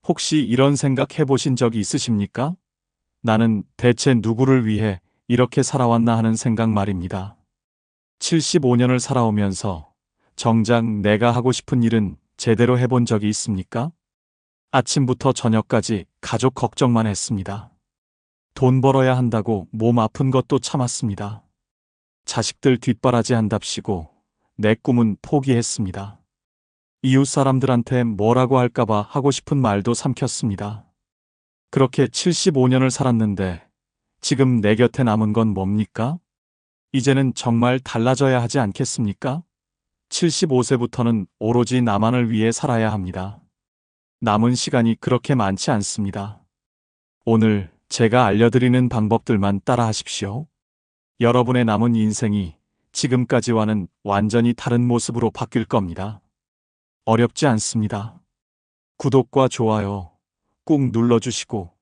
혹시 이런 생각 해보신 적이 있으십니까? 나는 대체 누구를 위해 이렇게 살아왔나 하는 생각 말입니다. 75년을 살아오면서 정작 내가 하고 싶은 일은 제대로 해본 적이 있습니까? 아침부터 저녁까지 가족 걱정만 했습니다. 돈 벌어야 한다고 몸 아픈 것도 참았습니다. 자식들 뒷바라지 한답시고 내 꿈은 포기했습니다. 이웃 사람들한테 뭐라고 할까봐 하고 싶은 말도 삼켰습니다. 그렇게 75년을 살았는데 지금 내 곁에 남은 건 뭡니까? 이제는 정말 달라져야 하지 않겠습니까? 75세부터는 오로지 나만을 위해 살아야 합니다. 남은 시간이 그렇게 많지 않습니다. 오늘 제가 알려드리는 방법들만 따라 하십시오. 여러분의 남은 인생이 지금까지와는 완전히 다른 모습으로 바뀔 겁니다. 어렵지 않습니다. 구독과 좋아요 꾹 눌러주시고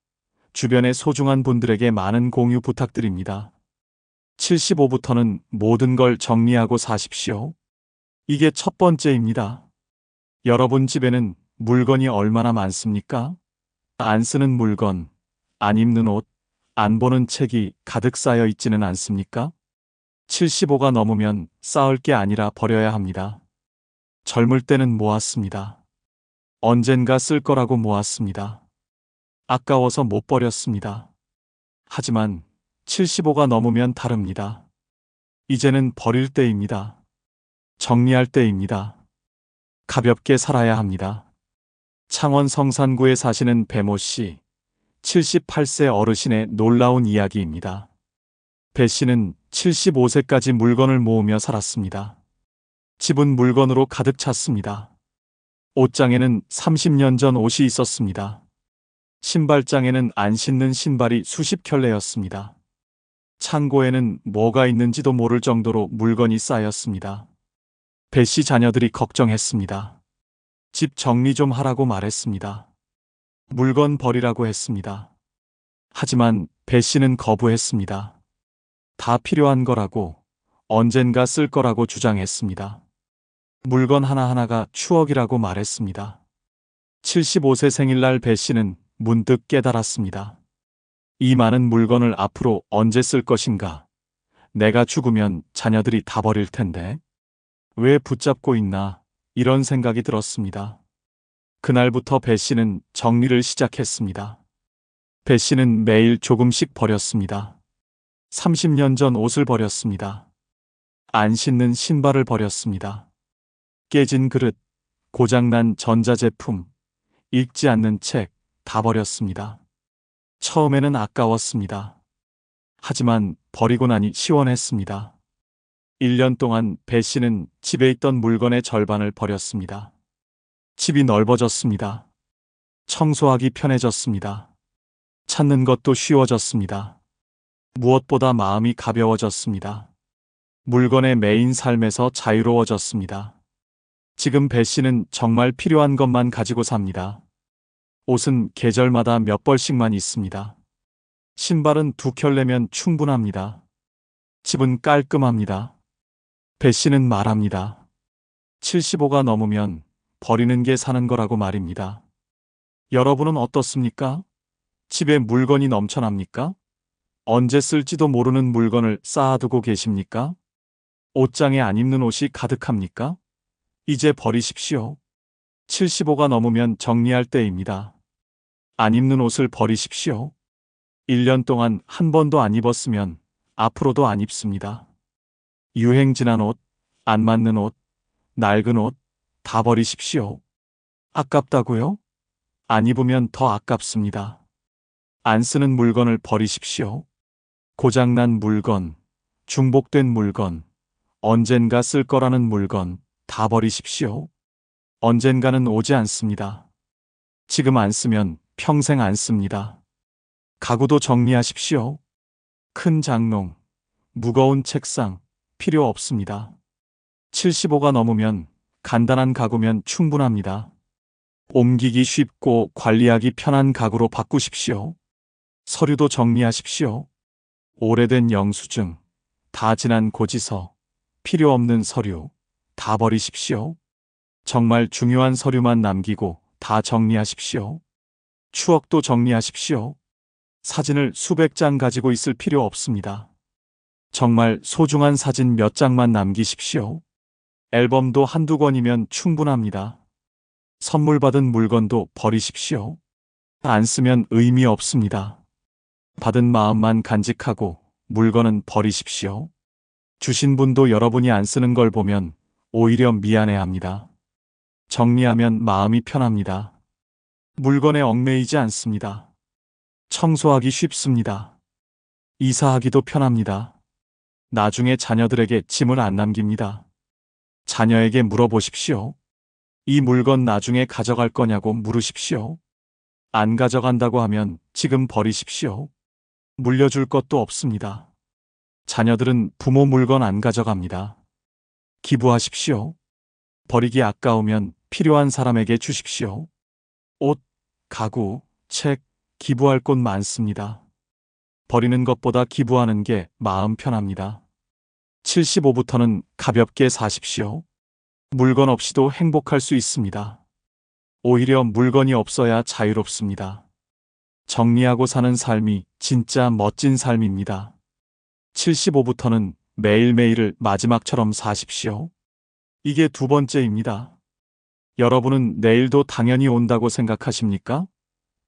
주변의 소중한 분들에게 많은 공유 부탁드립니다. 75부터는 모든 걸 정리하고 사십시오. 이게 첫 번째입니다. 여러분 집에는 물건이 얼마나 많습니까? 안 쓰는 물건, 안 입는 옷, 안 보는 책이 가득 쌓여 있지는 않습니까? 75가 넘으면 쌓을 게 아니라 버려야 합니다. 젊을 때는 모았습니다. 언젠가 쓸 거라고 모았습니다. 아까워서 못 버렸습니다. 하지만 75가 넘으면 다릅니다. 이제는 버릴 때입니다. 정리할 때입니다. 가볍게 살아야 합니다. 창원 성산구에 사시는 배모 씨, 78세 어르신의 놀라운 이야기입니다. 배 씨는 75세까지 물건을 모으며 살았습니다. 집은 물건으로 가득 찼습니다. 옷장에는 30년 전 옷이 있었습니다. 신발장에는 안 신는 신발이 수십 켤레였습니다. 창고에는 뭐가 있는지도 모를 정도로 물건이 쌓였습니다. 배 씨 자녀들이 걱정했습니다. 집 정리 좀 하라고 말했습니다. 물건 버리라고 했습니다. 하지만 배 씨는 거부했습니다. 다 필요한 거라고, 언젠가 쓸 거라고 주장했습니다. 물건 하나하나가 추억이라고 말했습니다. 75세 생일날 배 씨는 문득 깨달았습니다. 이 많은 물건을 앞으로 언제 쓸 것인가? 내가 죽으면 자녀들이 다 버릴 텐데. 왜 붙잡고 있나? 이런 생각이 들었습니다. 그날부터 배 씨는 정리를 시작했습니다. 배 씨는 매일 조금씩 버렸습니다. 30년 전 옷을 버렸습니다. 안 신는 신발을 버렸습니다. 깨진 그릇, 고장난 전자제품, 읽지 않는 책 다 버렸습니다. 처음에는 아까웠습니다. 하지만 버리고 나니 시원했습니다. 1년 동안 배 씨는 집에 있던 물건의 절반을 버렸습니다. 집이 넓어졌습니다. 청소하기 편해졌습니다. 찾는 것도 쉬워졌습니다. 무엇보다 마음이 가벼워졌습니다. 물건의 메인 삶에서 자유로워졌습니다. 지금 배 씨는 정말 필요한 것만 가지고 삽니다. 옷은 계절마다 몇 벌씩만 있습니다. 신발은 2켤레면 충분합니다. 집은 깔끔합니다. 배 씨는 말합니다. 75가 넘으면 버리는 게 사는 거라고 말입니다. 여러분은 어떻습니까? 집에 물건이 넘쳐납니까? 언제 쓸지도 모르는 물건을 쌓아두고 계십니까? 옷장에 안 입는 옷이 가득합니까? 이제 버리십시오. 75가 넘으면 정리할 때입니다. 안 입는 옷을 버리십시오. 1년 동안 한 번도 안 입었으면 앞으로도 안 입습니다. 유행 지난 옷, 안 맞는 옷, 낡은 옷 다 버리십시오. 아깝다고요? 안 입으면 더 아깝습니다. 안 쓰는 물건을 버리십시오. 고장난 물건, 중복된 물건, 언젠가 쓸 거라는 물건 다 버리십시오. 언젠가는 오지 않습니다. 지금 안 쓰면 평생 안 씁니다. 가구도 정리하십시오. 큰 장롱, 무거운 책상 필요 없습니다. 75가 넘으면 간단한 가구면 충분합니다. 옮기기 쉽고 관리하기 편한 가구로 바꾸십시오. 서류도 정리하십시오. 오래된 영수증, 다 지난 고지서, 필요 없는 서류 다 버리십시오. 정말 중요한 서류만 남기고 다 정리하십시오. 추억도 정리하십시오. 사진을 수백 장 가지고 있을 필요 없습니다. 정말 소중한 사진 몇 장만 남기십시오. 앨범도 한두 권이면 충분합니다. 선물 받은 물건도 버리십시오. 안 쓰면 의미 없습니다. 받은 마음만 간직하고 물건은 버리십시오. 주신 분도 여러분이 안 쓰는 걸 보면 오히려 미안해합니다. 정리하면 마음이 편합니다. 물건에 얽매이지 않습니다. 청소하기 쉽습니다. 이사하기도 편합니다. 나중에 자녀들에게 짐을 안 남깁니다. 자녀에게 물어보십시오. 이 물건 나중에 가져갈 거냐고 물으십시오. 안 가져간다고 하면 지금 버리십시오. 물려줄 것도 없습니다. 자녀들은 부모 물건 안 가져갑니다. 기부하십시오. 버리기 아까우면 필요한 사람에게 주십시오. 옷, 가구, 책, 기부할 곳 많습니다. 버리는 것보다 기부하는 게 마음 편합니다. 75부터는 가볍게 사십시오. 물건 없이도 행복할 수 있습니다. 오히려 물건이 없어야 자유롭습니다. 정리하고 사는 삶이 진짜 멋진 삶입니다. 75부터는 매일매일을 마지막처럼 사십시오. 이게 두 번째입니다. 여러분은 내일도 당연히 온다고 생각하십니까?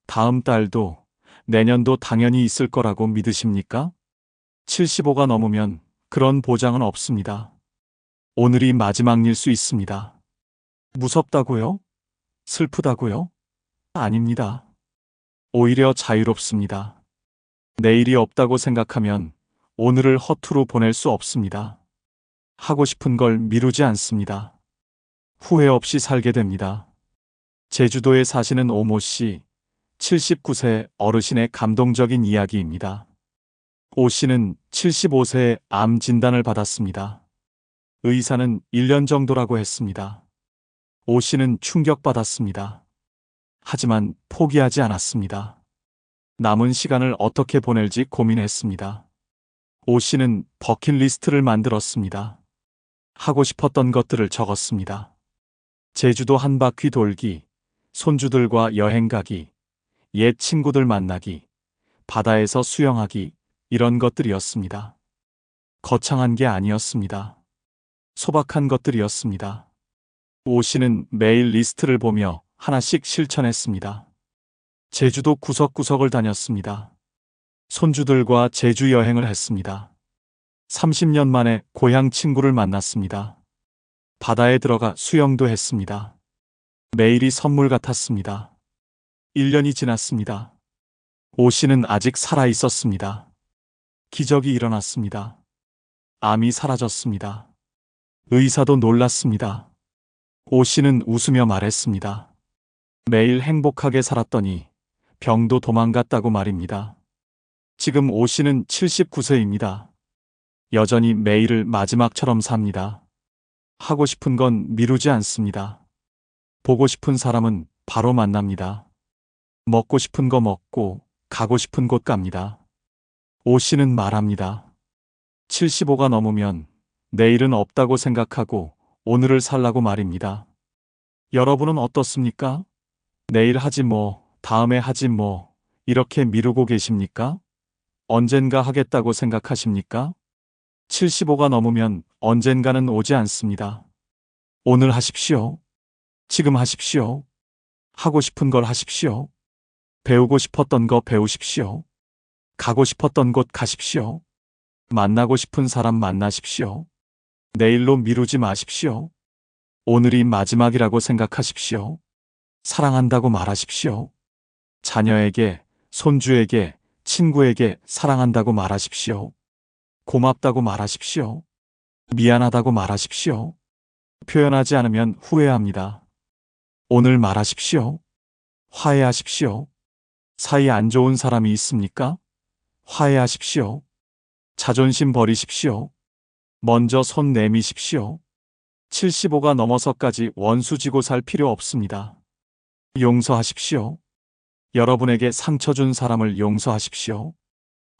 다음 달도, 내년도 당연히 있을 거라고 믿으십니까? 75가 넘으면 그런 보장은 없습니다. 오늘이 마지막일 수 있습니다. 무섭다고요? 슬프다고요? 아닙니다. 오히려 자유롭습니다. 내일이 없다고 생각하면 오늘을 허투루 보낼 수 없습니다. 하고 싶은 걸 미루지 않습니다. 후회 없이 살게 됩니다. 제주도에 사시는 오모 씨, 79세 어르신의 감동적인 이야기입니다. 오 씨는 75세에 암 진단을 받았습니다. 의사는 1년 정도라고 했습니다. 오 씨는 충격받았습니다. 하지만 포기하지 않았습니다. 남은 시간을 어떻게 보낼지 고민했습니다. 오 씨는 버킷리스트를 만들었습니다. 하고 싶었던 것들을 적었습니다. 제주도 한 바퀴 돌기, 손주들과 여행 가기, 옛 친구들 만나기, 바다에서 수영하기, 이런 것들이었습니다. 거창한 게 아니었습니다. 소박한 것들이었습니다. 오 씨는 매일 리스트를 보며 하나씩 실천했습니다. 제주도 구석구석을 다녔습니다. 손주들과 제주 여행을 했습니다. 30년 만에 고향 친구를 만났습니다. 바다에 들어가 수영도 했습니다. 매일이 선물 같았습니다. 1년이 지났습니다. 오 씨는 아직 살아 있었습니다. 기적이 일어났습니다. 암이 사라졌습니다. 의사도 놀랐습니다. 오 씨는 웃으며 말했습니다. 매일 행복하게 살았더니 병도 도망갔다고 말입니다. 지금 오 씨는 79세입니다. 여전히 매일을 마지막처럼 삽니다. 하고 싶은 건 미루지 않습니다. 보고 싶은 사람은 바로 만납니다. 먹고 싶은 거 먹고 가고 싶은 곳 갑니다. 오 씨는 말합니다. 75가 넘으면 내일은 없다고 생각하고 오늘을 살라고 말입니다. 여러분은 어떻습니까? 내일 하지 뭐, 다음에 하지 뭐, 이렇게 미루고 계십니까? 언젠가 하겠다고 생각하십니까? 75가 넘으면 언젠가는 오지 않습니다. 오늘 하십시오. 지금 하십시오. 하고 싶은 걸 하십시오. 배우고 싶었던 거 배우십시오. 가고 싶었던 곳 가십시오. 만나고 싶은 사람 만나십시오. 내일로 미루지 마십시오. 오늘이 마지막이라고 생각하십시오. 사랑한다고 말하십시오. 자녀에게, 손주에게, 친구에게 사랑한다고 말하십시오. 고맙다고 말하십시오. 미안하다고 말하십시오. 표현하지 않으면 후회합니다. 오늘 말하십시오. 화해하십시오. 사이 안 좋은 사람이 있습니까? 화해하십시오. 자존심 버리십시오. 먼저 손 내미십시오. 75가 넘어서까지 원수 지고 살 필요 없습니다. 용서하십시오. 여러분에게 상처 준 사람을 용서하십시오.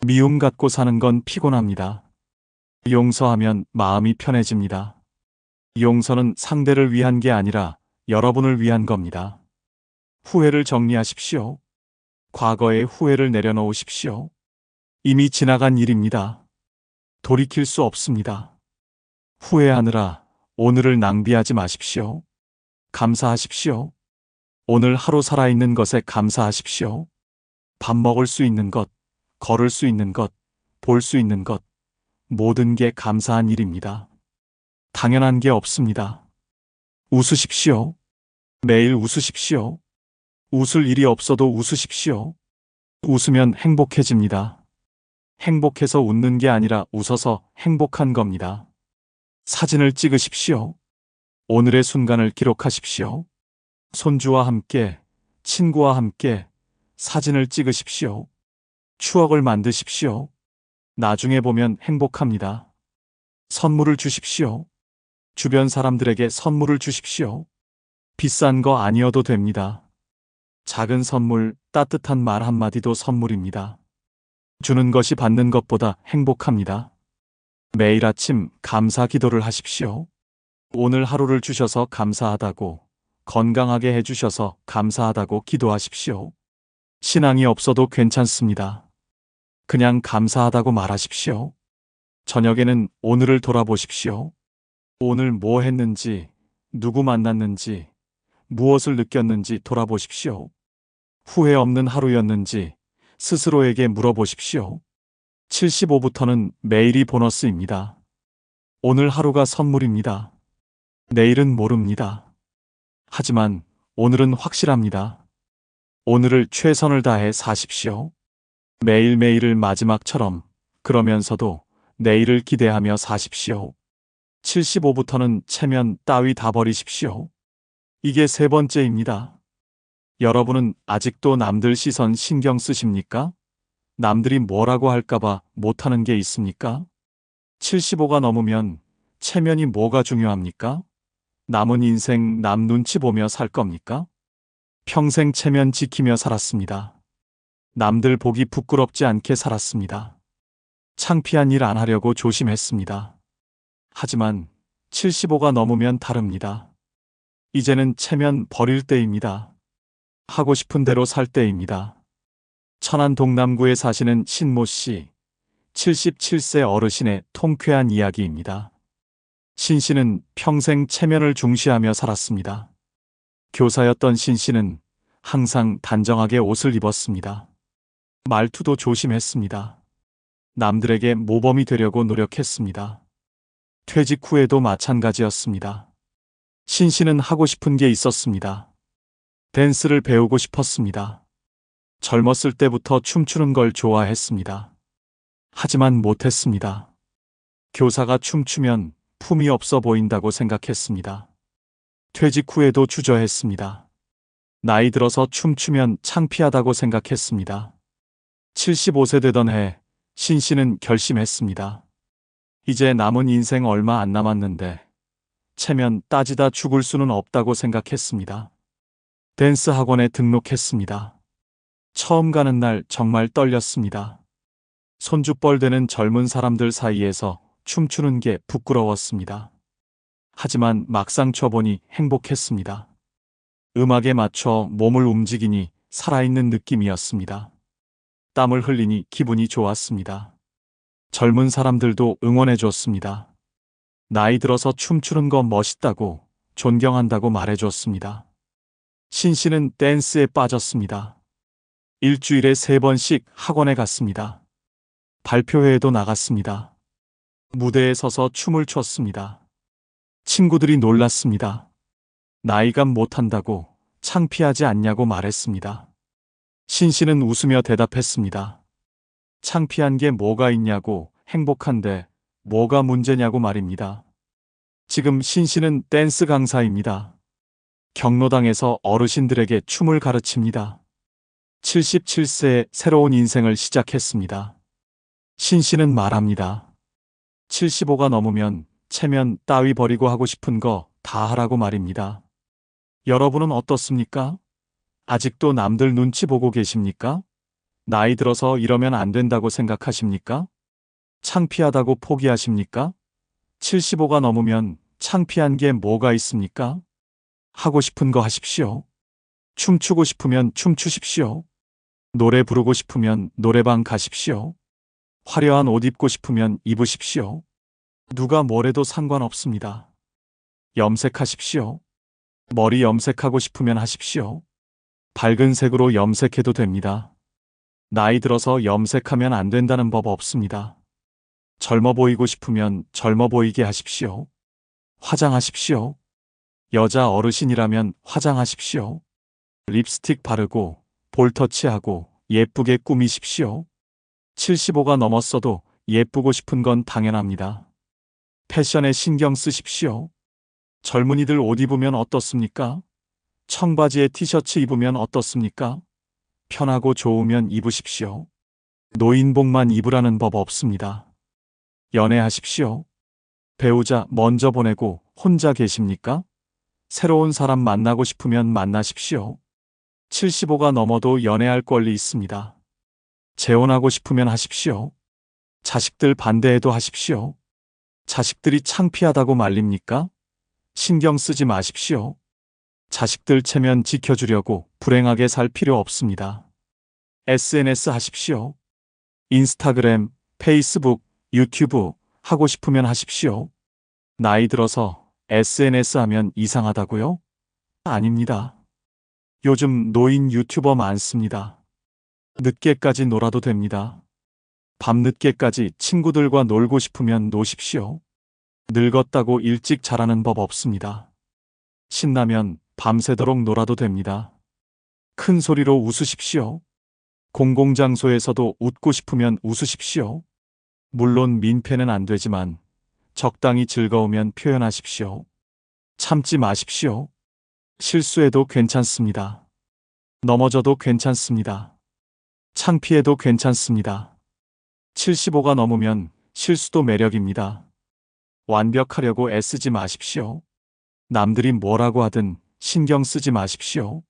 미움 갖고 사는 건 피곤합니다. 용서하면 마음이 편해집니다. 용서는 상대를 위한 게 아니라 여러분을 위한 겁니다. 후회를 정리하십시오. 과거의 후회를 내려놓으십시오. 이미 지나간 일입니다. 돌이킬 수 없습니다. 후회하느라 오늘을 낭비하지 마십시오. 감사하십시오. 오늘 하루 살아있는 것에 감사하십시오. 밥 먹을 수 있는 것, 걸을 수 있는 것, 볼 수 있는 것, 모든 게 감사한 일입니다. 당연한 게 없습니다. 웃으십시오. 매일 웃으십시오. 웃을 일이 없어도 웃으십시오. 웃으면 행복해집니다. 행복해서 웃는 게 아니라 웃어서 행복한 겁니다. 사진을 찍으십시오. 오늘의 순간을 기록하십시오. 손주와 함께, 친구와 함께 사진을 찍으십시오. 추억을 만드십시오. 나중에 보면 행복합니다. 선물을 주십시오. 주변 사람들에게 선물을 주십시오. 비싼 거 아니어도 됩니다. 작은 선물, 따뜻한 말 한마디도 선물입니다. 주는 것이 받는 것보다 행복합니다. 매일 아침 감사 기도를 하십시오. 오늘 하루를 주셔서 감사하다고, 건강하게 해주셔서 감사하다고 기도하십시오. 신앙이 없어도 괜찮습니다. 그냥 감사하다고 말하십시오. 저녁에는 오늘을 돌아보십시오. 오늘 뭐 했는지, 누구 만났는지, 무엇을 느꼈는지 돌아보십시오. 후회 없는 하루였는지 스스로에게 물어보십시오. 75부터는 매일이 보너스입니다. 오늘 하루가 선물입니다. 내일은 모릅니다. 하지만 오늘은 확실합니다. 오늘을 최선을 다해 사십시오. 매일매일을 마지막처럼, 그러면서도 내일을 기대하며 사십시오. 75부터는 체면 따위 다 버리십시오. 이게 세 번째입니다. 여러분은 아직도 남들 시선 신경 쓰십니까? 남들이 뭐라고 할까봐 못하는 게 있습니까? 75가 넘으면 체면이 뭐가 중요합니까? 남은 인생 남 눈치 보며 살 겁니까? 평생 체면 지키며 살았습니다. 남들 보기 부끄럽지 않게 살았습니다. 창피한 일 안 하려고 조심했습니다. 하지만 75가 넘으면 다릅니다. 이제는 체면 버릴 때입니다. 하고 싶은 대로 살 때입니다. 천안 동남구에 사시는 신모 씨, 77세 어르신의 통쾌한 이야기입니다. 신 씨는 평생 체면을 중시하며 살았습니다. 교사였던 신 씨는 항상 단정하게 옷을 입었습니다. 말투도 조심했습니다. 남들에게 모범이 되려고 노력했습니다. 퇴직 후에도 마찬가지였습니다. 신 씨는 하고 싶은 게 있었습니다. 댄스를 배우고 싶었습니다. 젊었을 때부터 춤추는 걸 좋아했습니다. 하지만 못했습니다. 교사가 춤추면 품이 없어 보인다고 생각했습니다. 퇴직 후에도 주저했습니다. 나이 들어서 춤추면 창피하다고 생각했습니다. 75세 되던 해, 신 씨는 결심했습니다. 이제 남은 인생 얼마 안 남았는데 체면 따지다 죽을 수는 없다고 생각했습니다. 댄스 학원에 등록했습니다. 처음 가는 날 정말 떨렸습니다. 손주뻘 되는 젊은 사람들 사이에서 춤추는 게 부끄러웠습니다. 하지만 막상 춰보니 행복했습니다. 음악에 맞춰 몸을 움직이니 살아있는 느낌이었습니다. 땀을 흘리니 기분이 좋았습니다. 젊은 사람들도 응원해줬습니다. 나이 들어서 춤추는 거 멋있다고, 존경한다고 말해줬습니다. 신 씨는 댄스에 빠졌습니다. 일주일에 3번씩 학원에 갔습니다. 발표회에도 나갔습니다. 무대에 서서 춤을 췄습니다. 친구들이 놀랐습니다. 나이감 못한다고, 창피하지 않냐고 말했습니다. 신 씨는 웃으며 대답했습니다. 창피한 게 뭐가 있냐고, 행복한데 뭐가 문제냐고 말입니다. 지금 신 씨는 댄스 강사입니다. 경로당에서 어르신들에게 춤을 가르칩니다. 77세에 새로운 인생을 시작했습니다. 신 씨는 말합니다. 75가 넘으면 체면 따위 버리고 하고 싶은 거 다 하라고 말입니다. 여러분은 어떻습니까? 아직도 남들 눈치 보고 계십니까? 나이 들어서 이러면 안 된다고 생각하십니까? 창피하다고 포기하십니까? 75가 넘으면 창피한 게 뭐가 있습니까? 하고 싶은 거 하십시오. 춤추고 싶으면 춤추십시오. 노래 부르고 싶으면 노래방 가십시오. 화려한 옷 입고 싶으면 입으십시오. 누가 뭐래도 상관없습니다. 염색하십시오. 머리 염색하고 싶으면 하십시오. 밝은 색으로 염색해도 됩니다. 나이 들어서 염색하면 안 된다는 법 없습니다. 젊어 보이고 싶으면 젊어 보이게 하십시오. 화장하십시오. 여자 어르신이라면 화장하십시오. 립스틱 바르고 볼터치하고 예쁘게 꾸미십시오. 75가 넘었어도 예쁘고 싶은 건 당연합니다. 패션에 신경 쓰십시오. 젊은이들 옷 입으면 어떻습니까? 청바지에 티셔츠 입으면 어떻습니까? 편하고 좋으면 입으십시오. 노인복만 입으라는 법 없습니다. 연애하십시오. 배우자 먼저 보내고 혼자 계십니까? 새로운 사람 만나고 싶으면 만나십시오. 75가 넘어도 연애할 권리 있습니다. 재혼하고 싶으면 하십시오. 자식들 반대해도 하십시오. 자식들이 창피하다고 말립니까? 신경 쓰지 마십시오. 자식들 체면 지켜주려고 불행하게 살 필요 없습니다. SNS 하십시오. 인스타그램, 페이스북, 유튜브 하고 싶으면 하십시오. 나이 들어서 SNS 하면 이상하다고요? 아닙니다. 요즘 노인 유튜버 많습니다. 늦게까지 놀아도 됩니다. 밤늦게까지 친구들과 놀고 싶으면 노십시오. 늙었다고 일찍 자라는 법 없습니다. 신나면 밤새도록 놀아도 됩니다. 큰 소리로 웃으십시오. 공공장소에서도 웃고 싶으면 웃으십시오. 물론 민폐는 안 되지만 적당히 즐거우면 표현하십시오. 참지 마십시오. 실수해도 괜찮습니다. 넘어져도 괜찮습니다. 창피해도 괜찮습니다. 75가 넘으면 실수도 매력입니다. 완벽하려고 애쓰지 마십시오. 남들이 뭐라고 하든 신경 쓰지 마십시오.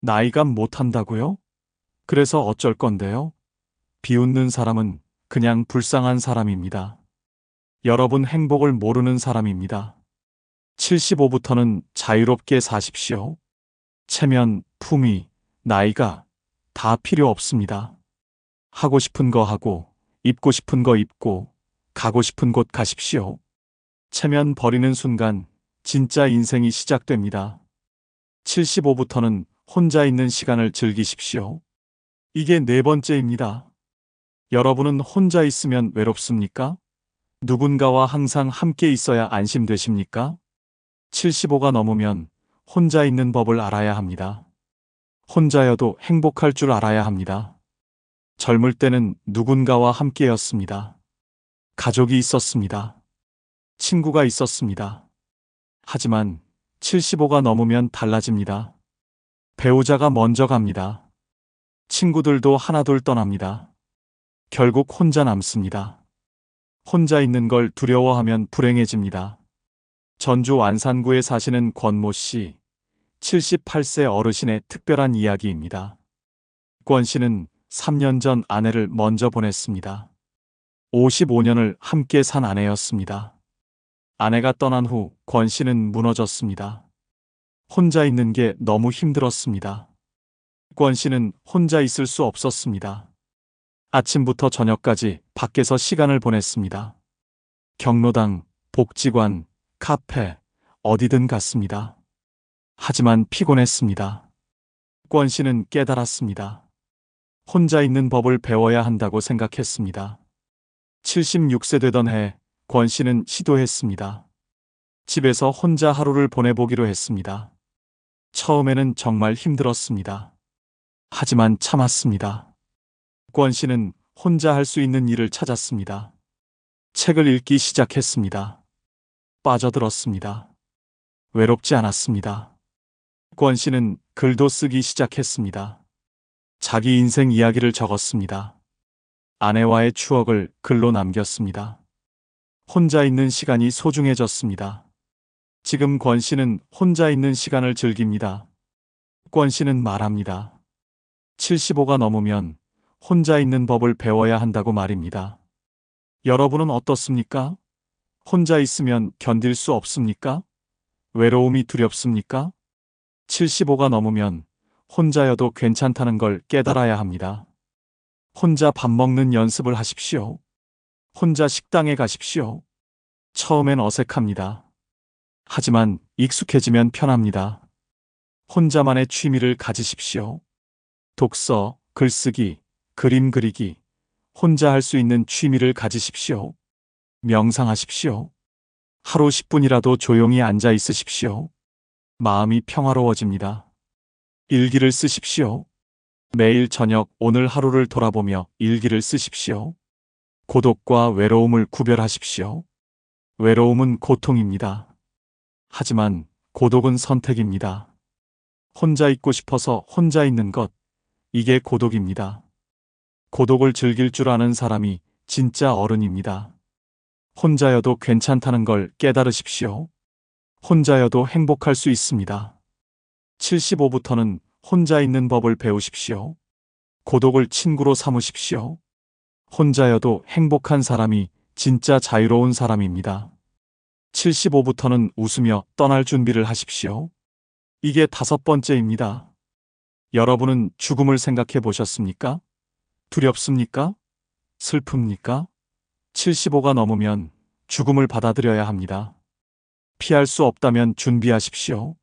나이감 못한다고요? 그래서 어쩔 건데요? 비웃는 사람은 그냥 불쌍한 사람입니다. 여러분 행복을 모르는 사람입니다. 75부터는 자유롭게 사십시오. 체면, 품위, 나이가 다 필요 없습니다. 하고 싶은 거 하고, 입고 싶은 거 입고, 가고 싶은 곳 가십시오. 체면 버리는 순간 진짜 인생이 시작됩니다. 75부터는 혼자 있는 시간을 즐기십시오. 이게 네 번째입니다. 여러분은 혼자 있으면 외롭습니까? 누군가와 항상 함께 있어야 안심되십니까? 75가 넘으면 혼자 있는 법을 알아야 합니다. 혼자여도 행복할 줄 알아야 합니다. 젊을 때는 누군가와 함께였습니다. 가족이 있었습니다. 친구가 있었습니다. 하지만 75가 넘으면 달라집니다. 배우자가 먼저 갑니다. 친구들도 하나둘 떠납니다. 결국 혼자 남습니다. 혼자 있는 걸 두려워하면 불행해집니다. 전주 완산구에 사시는 권모 씨, 78세 어르신의 특별한 이야기입니다. 권 씨는 3년 전 아내를 먼저 보냈습니다. 55년을 함께 산 아내였습니다. 아내가 떠난 후 권 씨는 무너졌습니다. 혼자 있는 게 너무 힘들었습니다. 권 씨는 혼자 있을 수 없었습니다. 아침부터 저녁까지 밖에서 시간을 보냈습니다. 경로당, 복지관, 카페, 어디든 갔습니다. 하지만 피곤했습니다. 권 씨는 깨달았습니다. 혼자 있는 법을 배워야 한다고 생각했습니다. 76세 되던 해, 권 씨는 시도했습니다. 집에서 혼자 하루를 보내보기로 했습니다. 처음에는 정말 힘들었습니다. 하지만 참았습니다. 권 씨는 혼자 할 수 있는 일을 찾았습니다. 책을 읽기 시작했습니다. 빠져들었습니다. 외롭지 않았습니다. 권 씨는 글도 쓰기 시작했습니다. 자기 인생 이야기를 적었습니다. 아내와의 추억을 글로 남겼습니다. 혼자 있는 시간이 소중해졌습니다. 지금 권 씨는 혼자 있는 시간을 즐깁니다. 권 씨는 말합니다. 75가 넘으면 혼자 있는 법을 배워야 한다고 말입니다. 여러분은 어떻습니까? 혼자 있으면 견딜 수 없습니까? 외로움이 두렵습니까? 75가 넘으면 혼자여도 괜찮다는 걸 깨달아야 합니다. 혼자 밥 먹는 연습을 하십시오. 혼자 식당에 가십시오. 처음엔 어색합니다. 하지만 익숙해지면 편합니다. 혼자만의 취미를 가지십시오. 독서, 글쓰기, 그림 그리기, 혼자 할 수 있는 취미를 가지십시오. 명상하십시오. 하루 10분이라도 조용히 앉아 있으십시오. 마음이 평화로워집니다. 일기를 쓰십시오. 매일 저녁 오늘 하루를 돌아보며 일기를 쓰십시오. 고독과 외로움을 구별하십시오. 외로움은 고통입니다. 하지만 고독은 선택입니다. 혼자 있고 싶어서 혼자 있는 것, 이게 고독입니다. 고독을 즐길 줄 아는 사람이 진짜 어른입니다. 혼자여도 괜찮다는 걸 깨달으십시오. 혼자여도 행복할 수 있습니다. 75부터는 혼자 있는 법을 배우십시오. 고독을 친구로 삼으십시오. 혼자여도 행복한 사람이 진짜 자유로운 사람입니다. 75부터는 웃으며 떠날 준비를 하십시오. 이게 5번째입니다. 여러분은 죽음을 생각해 보셨습니까? 두렵습니까? 슬픕니까? 75가 넘으면 죽음을 받아들여야 합니다. 피할 수 없다면 준비하십시오.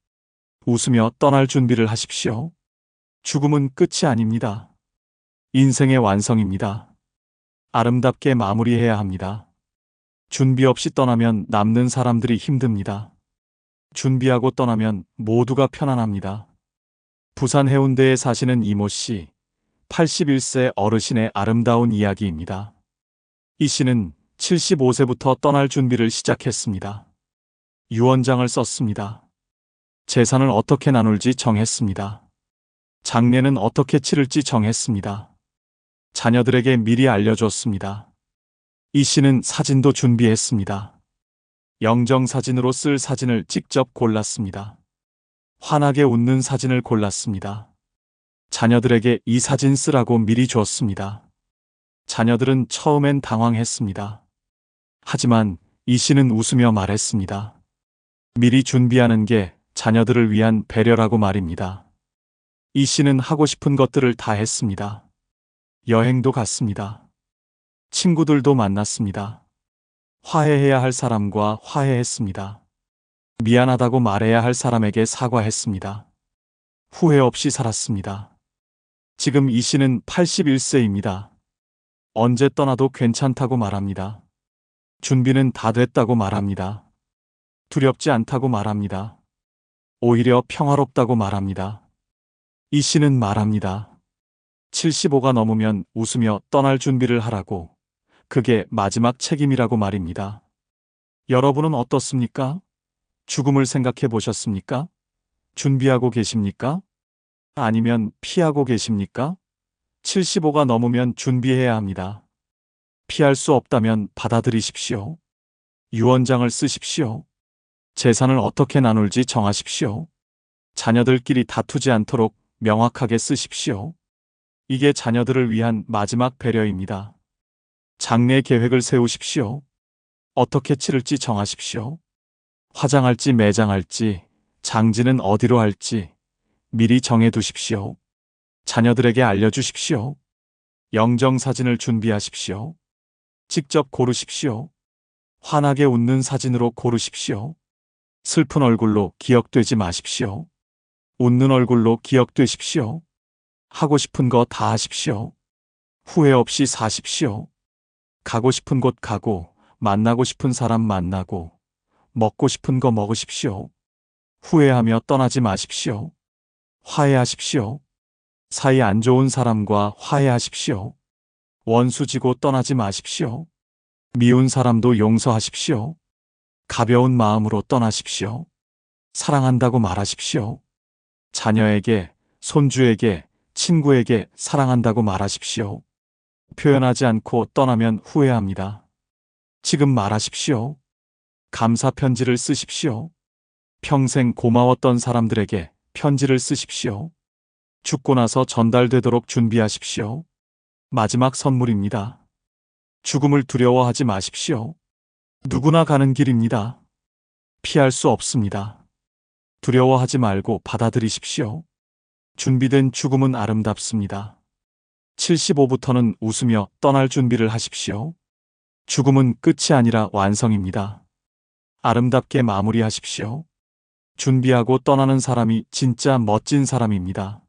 웃으며 떠날 준비를 하십시오. 죽음은 끝이 아닙니다. 인생의 완성입니다. 아름답게 마무리해야 합니다. 준비 없이 떠나면 남는 사람들이 힘듭니다. 준비하고 떠나면 모두가 편안합니다. 부산 해운대에 사시는 이모 씨, 81세 어르신의 아름다운 이야기입니다. 이 씨는 75세부터 떠날 준비를 시작했습니다. 유언장을 썼습니다. 재산을 어떻게 나눌지 정했습니다. 장례는 어떻게 치를지 정했습니다. 자녀들에게 미리 알려줬습니다. 이 씨는 사진도 준비했습니다. 영정사진으로 쓸 사진을 직접 골랐습니다. 환하게 웃는 사진을 골랐습니다. 자녀들에게 이 사진 쓰라고 미리 줬습니다. 자녀들은 처음엔 당황했습니다. 하지만 이 씨는 웃으며 말했습니다. 미리 준비하는 게 자녀들을 위한 배려라고 말입니다. 이 씨는 하고 싶은 것들을 다 했습니다. 여행도 갔습니다. 친구들도 만났습니다. 화해해야 할 사람과 화해했습니다. 미안하다고 말해야 할 사람에게 사과했습니다. 후회 없이 살았습니다. 지금 이 씨는 81세입니다. 언제 떠나도 괜찮다고 말합니다. 준비는 다 됐다고 말합니다. 두렵지 않다고 말합니다. 오히려 평화롭다고 말합니다. 이 씨는 말합니다. 75가 넘으면 웃으며 떠날 준비를 하라고. 그게 마지막 책임이라고 말입니다. 여러분은 어떻습니까? 죽음을 생각해 보셨습니까? 준비하고 계십니까? 아니면 피하고 계십니까? 75가 넘으면 준비해야 합니다. 피할 수 없다면 받아들이십시오. 유언장을 쓰십시오. 재산을 어떻게 나눌지 정하십시오. 자녀들끼리 다투지 않도록 명확하게 쓰십시오. 이게 자녀들을 위한 마지막 배려입니다. 장례 계획을 세우십시오. 어떻게 치를지 정하십시오. 화장할지 매장할지, 장지는 어디로 할지 미리 정해두십시오. 자녀들에게 알려주십시오. 영정사진을 준비하십시오. 직접 고르십시오. 환하게 웃는 사진으로 고르십시오. 슬픈 얼굴로 기억되지 마십시오. 웃는 얼굴로 기억되십시오. 하고 싶은 거 다 하십시오. 후회 없이 사십시오. 가고 싶은 곳 가고, 만나고 싶은 사람 만나고, 먹고 싶은 거 먹으십시오. 후회하며 떠나지 마십시오. 화해하십시오. 사이 안 좋은 사람과 화해하십시오. 원수 지고 떠나지 마십시오. 미운 사람도 용서하십시오. 가벼운 마음으로 떠나십시오. 사랑한다고 말하십시오. 자녀에게, 손주에게, 친구에게 사랑한다고 말하십시오. 표현하지 않고 떠나면 후회합니다. 지금 말하십시오. 감사 편지를 쓰십시오. 평생 고마웠던 사람들에게 편지를 쓰십시오. 죽고 나서 전달되도록 준비하십시오. 마지막 선물입니다. 죽음을 두려워하지 마십시오. 누구나 가는 길입니다. 피할 수 없습니다. 두려워하지 말고 받아들이십시오. 준비된 죽음은 아름답습니다. 75부터는 웃으며 떠날 준비를 하십시오. 죽음은 끝이 아니라 완성입니다. 아름답게 마무리하십시오. 준비하고 떠나는 사람이 진짜 멋진 사람입니다.